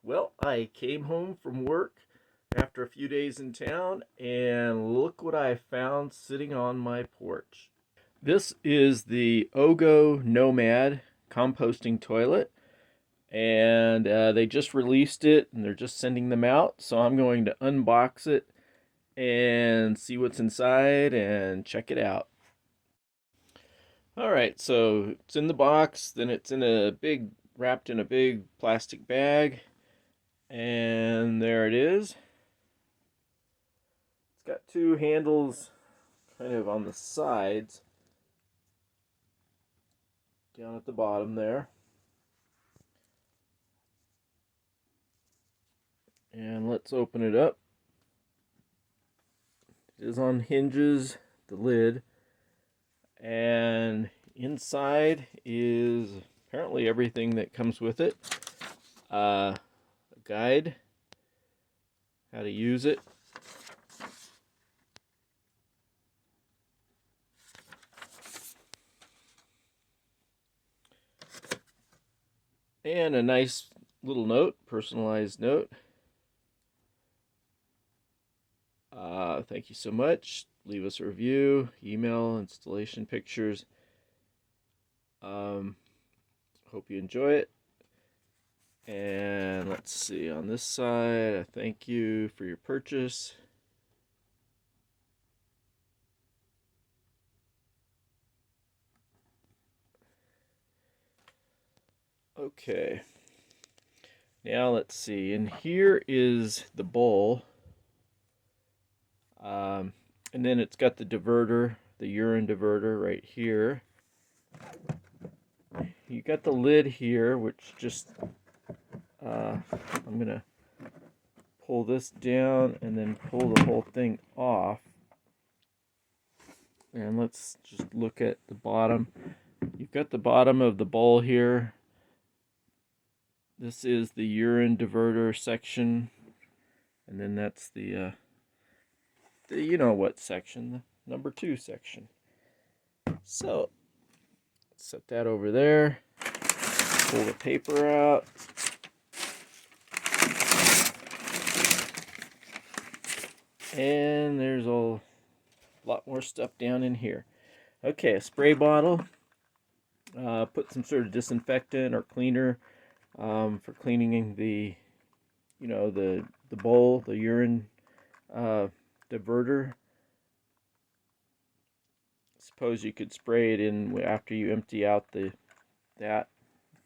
Well, I came home from work after a few days in town, and look what I found sitting on my porch. This is the OGO Nomad composting toilet, and they just released it, and they're just sending them out. So I'm going to unbox it and see what's inside and check it out. All right, so it's in the box, then it's wrapped in a big plastic bag, and there it is. It's got two handles kind of on the sides, down at the bottom there. And let's open it up. It is on hinges, the lid. And inside is apparently everything that comes with it. A guide, how to use it. And a nice little note, personalized note. Thank you so much. Leave us a review, email, installation pictures. Hope you enjoy it. And let's see, on this side, I thank you for your purchase. Okay. Now let's see, and here is the bowl. And then it's got the diverter, the urine diverter right here. You got the lid here, which just, I'm going to pull this down and then pull the whole thing off. And let's just look at the bottom. You've got the bottom of the bowl here. This is the urine diverter section. And then that's the you know what section, the number 2 section. So, set that over there. Pull the paper out. And there's a lot more stuff down in here. Okay, a spray bottle. Put some sort of disinfectant or cleaner for cleaning the bowl, the urine diverter. Suppose you could spray it in after you empty out that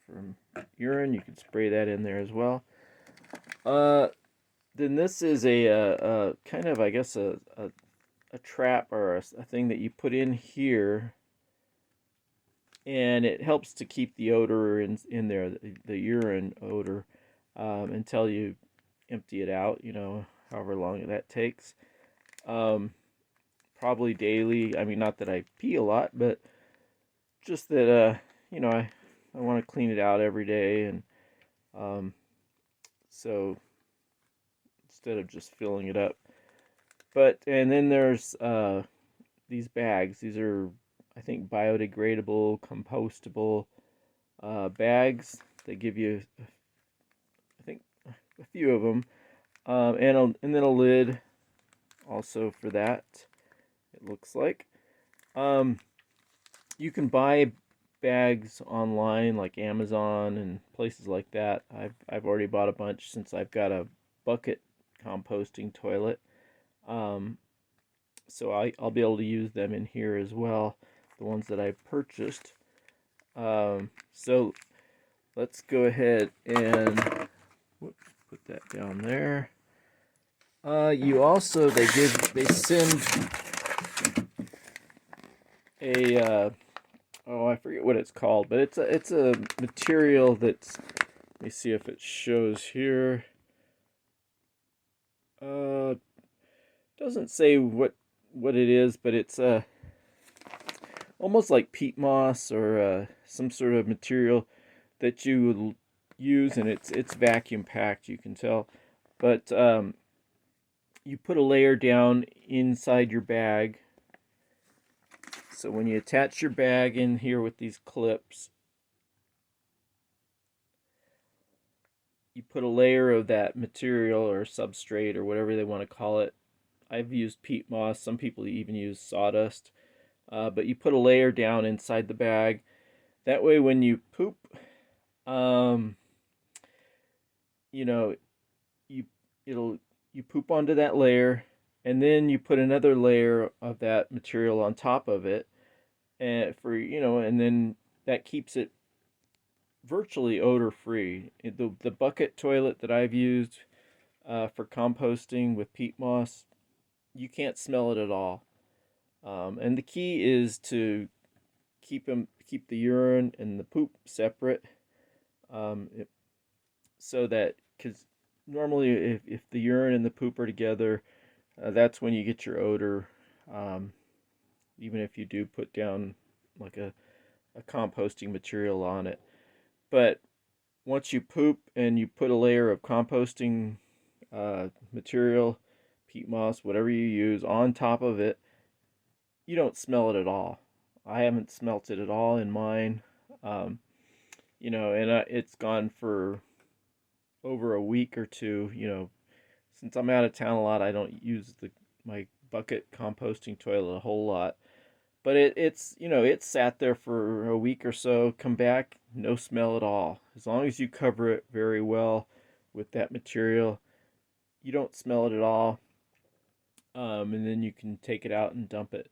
from urine. You could spray that in there as well. Then this is a kind of, I guess, a trap or a thing that you put in here, and it helps to keep the odor in there, the urine odor, until you empty it out. However long that takes. Probably daily. I mean, not that I pee a lot, but just that I want to clean it out every day, and so instead of just filling it up. And then there's these bags. These are, I think, biodegradable, compostable bags. They give you, I think, a few of them, and then a lid also for that. It looks like. You can buy bags online like Amazon and places like that. I've already bought a bunch since I've got a bucket composting toilet. So I'll be able to use them in here as well, the ones that I purchased. So let's go ahead and put that down there. You also, they send a I forget what it's called, but it's a material that's, let me see if it shows here. Doesn't say what it is, but it's almost like peat moss or some sort of material that you would use, and it's vacuum packed, you can tell. But you put a layer down inside your bag. So when you attach your bag in here with these clips, you put a layer of that material or substrate or whatever they want to call it. I've used peat moss. Some people even use sawdust. But you put a layer down inside the bag. That way, when you poop, um, you know, you it'll you poop onto that layer, and then you put another layer of that material on top of it, and and then that keeps it virtually odor free. The bucket toilet that I've used for composting with peat moss, you can't smell it at all. And the key is to keep the urine and the poop separate, um, it, so that because normally if the urine and the poop are together, that's when you get your odor. Um, Even if you do put down like a composting material on it, but once you poop and you put a layer of composting material, peat moss, whatever you use, on top of it, you don't smell it at all. I haven't smelt it at all in mine. Um, and it's gone for over a week or two. Since I'm out of town a lot, I don't use my bucket composting toilet a whole lot. But it's sat there for a week or so. Come back, no smell at all. As long as you cover it very well with that material, you don't smell it at all. And then you can take it out and dump it.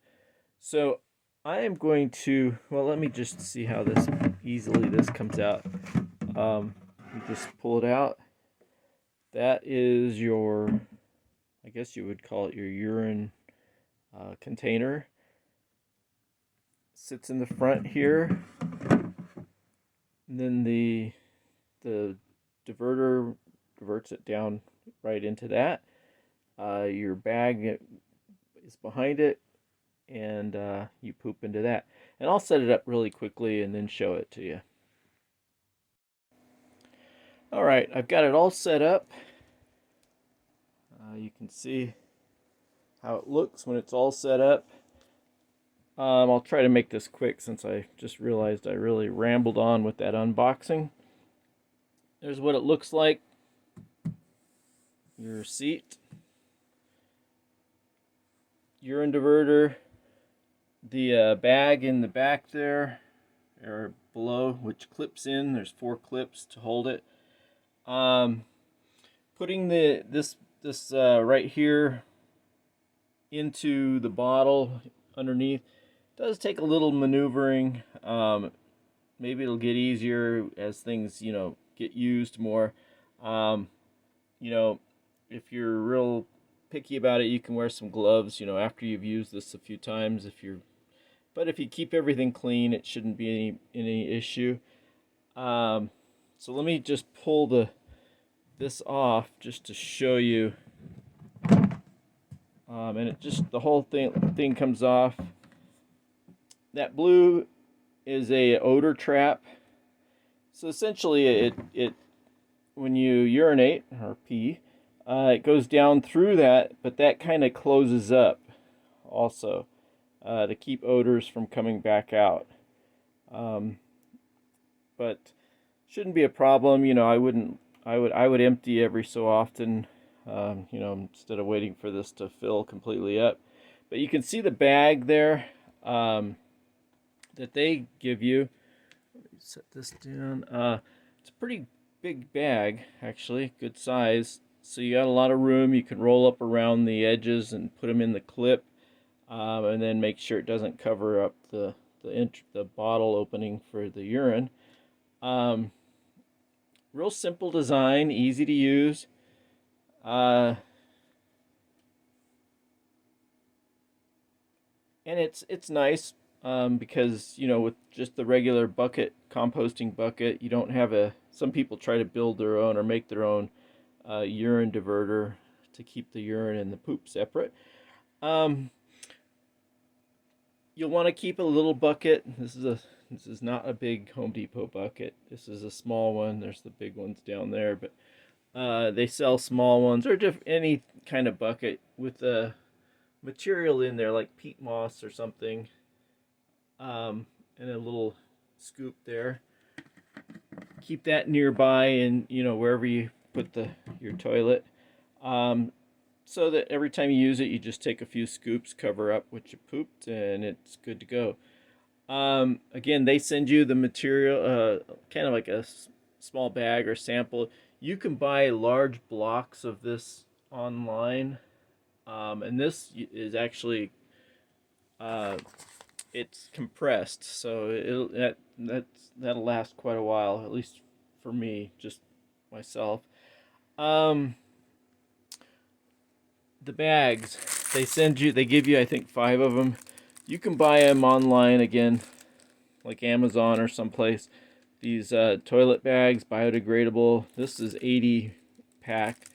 So I am going to, well, let me just see how easily this comes out. You just pull it out. That is I guess you would call it your urine container. Sits in the front here. And then the diverter diverts it down right into that. Your bag is behind it, and you poop into that. And I'll set it up really quickly and then show it to you. All right, I've got it all set up. You can see how it looks when it's all set up. I'll try to make this quick since I just realized I really rambled on with that unboxing. There's what it looks like. Your seat, urine diverter, the bag in the back there, or below, which clips in. There's 4 clips to hold it. Putting this right here into the bottle underneath does take a little maneuvering. Maybe it'll get easier as things get used more. If you're real picky about it, you can wear some gloves after you've used this a few times. But if you keep everything clean, it shouldn't be any issue. So let me just pull this off just to show you. And the whole thing comes off. That blue is a odor trap. So essentially, it when you urinate or pee, it goes down through that, but that kind of closes up also to keep odors from coming back out. But shouldn't be a problem. I would empty every so often, instead of waiting for this to fill completely up. But you can see the bag there that they give you. Let me set this down. It's a pretty big bag, actually, good size. So you got a lot of room. You can roll up around the edges and put them in the clip, and then make sure it doesn't cover up the bottle opening for the urine. Real simple design, easy to use. And it's nice because with just the regular composting bucket, you don't have some people try to build their own or make their own urine diverter to keep the urine and the poop separate. You'll want to keep a little bucket. This is not a big Home Depot bucket. This is a small one. There's the big ones down there, but they sell small ones or just any kind of bucket with a material in there like peat moss or something, and a little scoop there. keep that nearby, and wherever you put your toilet, so that every time you use it, you just take a few scoops, cover up what you pooped, and it's good to go. Again, they send you the material, kind of like a small bag or sample. You can buy large blocks of this online, and this is actually it's compressed, so that'll last quite a while, at least for me, just myself. Um, the bags they give you, I think, 5 of them. You can buy them online again, like Amazon or someplace. These toilet bags, biodegradable. This is 80 pack,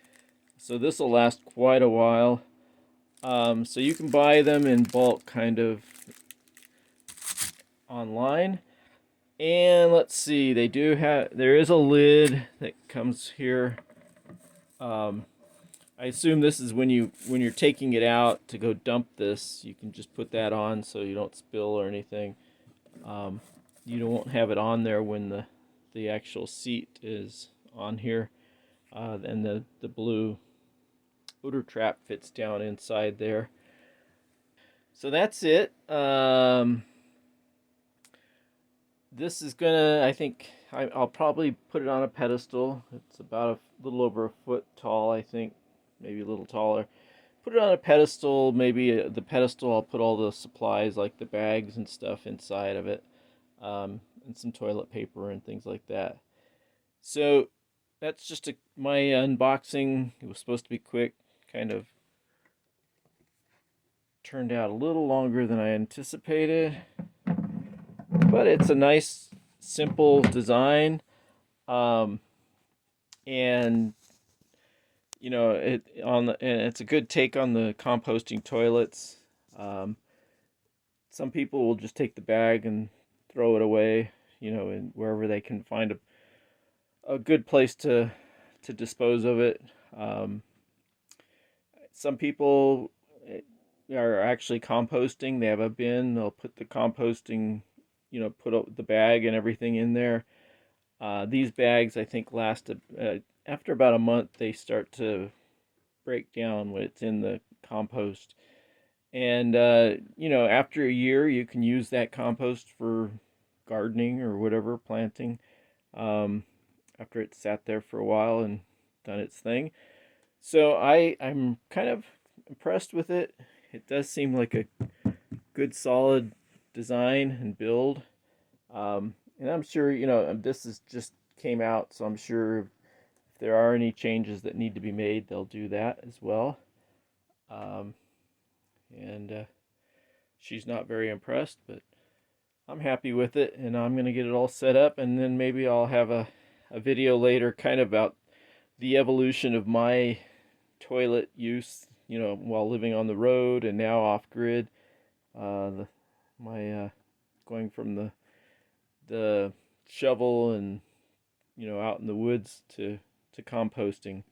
so this will last quite a while. So you can buy them in bulk, kind of, online. And let's see, there is a lid that comes here. I assume this is when you're taking it out to go dump this, you can just put that on so you don't spill or anything. You won't have it on there when the actual seat is on here. And the blue odor trap fits down inside there. So that's it. This is gonna, I think, I'll probably put it on a pedestal. It's about a little over a foot tall, I think, maybe a little taller. Put it on a pedestal. Maybe the pedestal, I'll put all the supplies like the bags and stuff inside of it, and some toilet paper and things like that. So that's just my unboxing. It was supposed to be quick, kind of turned out a little longer than I anticipated, but it's a nice, simple design, and and it's a good take on the composting toilets. Some people will just take the bag and throw it away, and wherever they can find a good place to dispose of it. Some people are actually composting. They have a bin. They'll put the composting, put the bag and everything in there. These bags, I think, last after about a month. They start to break down when it's in the compost, and after a year, you can use that compost for gardening or whatever, planting. After it's sat there for a while and done its thing. So I'm kind of impressed with it. It does seem like a good, solid design and build. And I'm sure, this is just came out, so I'm sure if there are any changes that need to be made, they'll do that as well. And she's not very impressed, but I'm happy with it, and I'm going to get it all set up, and then maybe I'll have a video later kind of about the evolution of my toilet use, while living on the road and now off grid. My going from the shovel and out in the woods to composting.